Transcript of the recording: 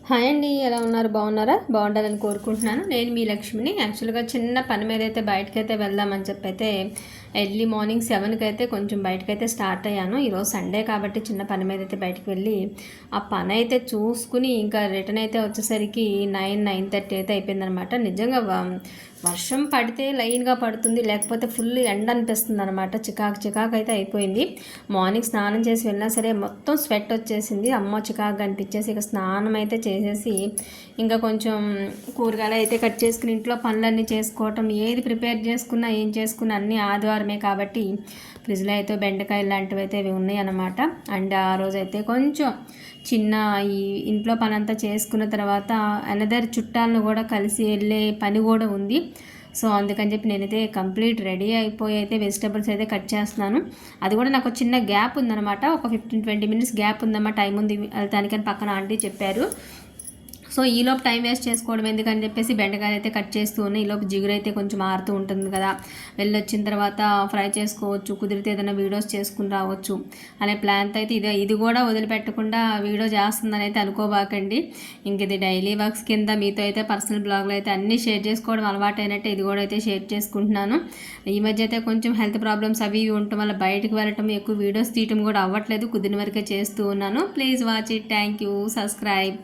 Hi అండి, ఎలా ఉన్నారు? బాగున్నారా? బాగుండాలని కోరుకుంటున్నాను. నేను మీ లక్ష్మిని. యాక్చువల్గా చిన్న పని మీద అయితే బయటకైతే వెళ్దామని చెప్పి అయితే ఎర్లీ మార్నింగ్ 7కి అయితే కొంచెం బయటకైతే స్టార్ట్ అయ్యాను. ఈరోజు సండే కాబట్టి చిన్న పని మీద అయితే బయటకు వెళ్ళి ఆ పని అయితే చూసుకుని ఇంకా రిటర్న్ అయితే వచ్చేసరికి 9:30 అయితే అయిపోయిందనమాట. నిజంగా వర్షం పడితే లైన్గా పడుతుంది, లేకపోతే ఫుల్ ఎండ అనిపిస్తుంది అనమాట. చికాకు అయితే అయిపోయింది. మార్నింగ్ స్నానం చేసి వెళ్ళినా సరే మొత్తం స్వెట్ వచ్చేసింది. అమ్మ చికాకు అనిపించేసి ఇక స్నానం అయితే చేసేసి ఇంకా కొంచెం కూరగాయలు అయితే కట్ చేసుకుని ఇంట్లో పనులన్నీ చేసుకోవటం, ఏది ప్రిపేర్ చేసుకున్నా ఏం చేసుకున్నా అన్నీ ఆదివారమే కాబట్టి ఫ్రిడ్జ్లో అయితే బెండకాయలు లాంటివి అయితే ఇవి ఉన్నాయి అన్నమాట. అండ్ ఆ రోజైతే కొంచెం చిన్న ఈ ఇంట్లో పని అంతా చేసుకున్న తర్వాత అనదర్ చుట్టాలను కూడా కలిసి వెళ్ళే పని కూడా ఉంది. సో అందుకని చెప్పి నేనైతే కంప్లీట్ రెడీ అయిపోయి అయితే వెజిటబుల్స్ అయితే కట్ చేస్తున్నాను. అది కూడా నాకు చిన్న గ్యాప్ ఉందన్నమాట. ఒక 15-20 మినిట్స్ గ్యాప్ ఉందన్నమాట, టైం ఉంది వెళ్తానికని పక్కన ఆంటీ చెప్పారు. సో ఈలోపు టైం వేస్ట్ చేసుకోవడం ఎందుకని చెప్పేసి బెండకాయలు అయితే కట్ చేస్తూ ఉన్నాయి. ఈలోపు జిగురు అయితే కొంచెం ఆరుతూ ఉంటుంది కదా, వెళ్ళొచ్చిన తర్వాత ఫ్రై చేసుకోవచ్చు, కుదిరితే ఏదైనా వీడియోస్ చేసుకుని రావచ్చు అనే ప్లాన్తో అయితే ఇది కూడా వదిలిపెట్టకుండా వీడియో చేస్తుందని అయితే అనుకోబాకండి. ఇంక ఇది డైలీ వర్క్స్ కింద మీతో అయితే పర్సనల్ బ్లాగ్లో అయితే అన్నీ షేర్ చేసుకోవడం అలవాటు అయినట్టే ఇది కూడా అయితే షేర్ చేసుకుంటున్నాను. ఈ మధ్య అయితే కొంచెం హెల్త్ ప్రాబ్లమ్స్ అవి ఉండటం వల్ల బయటకు వెళ్ళటం, ఎక్కువ వీడియోస్ తీయటం కూడా అవ్వట్లేదు. కుదిరిన వరకే చేస్తూ ఉన్నాను. Please watch it. Thank you. Subscribe.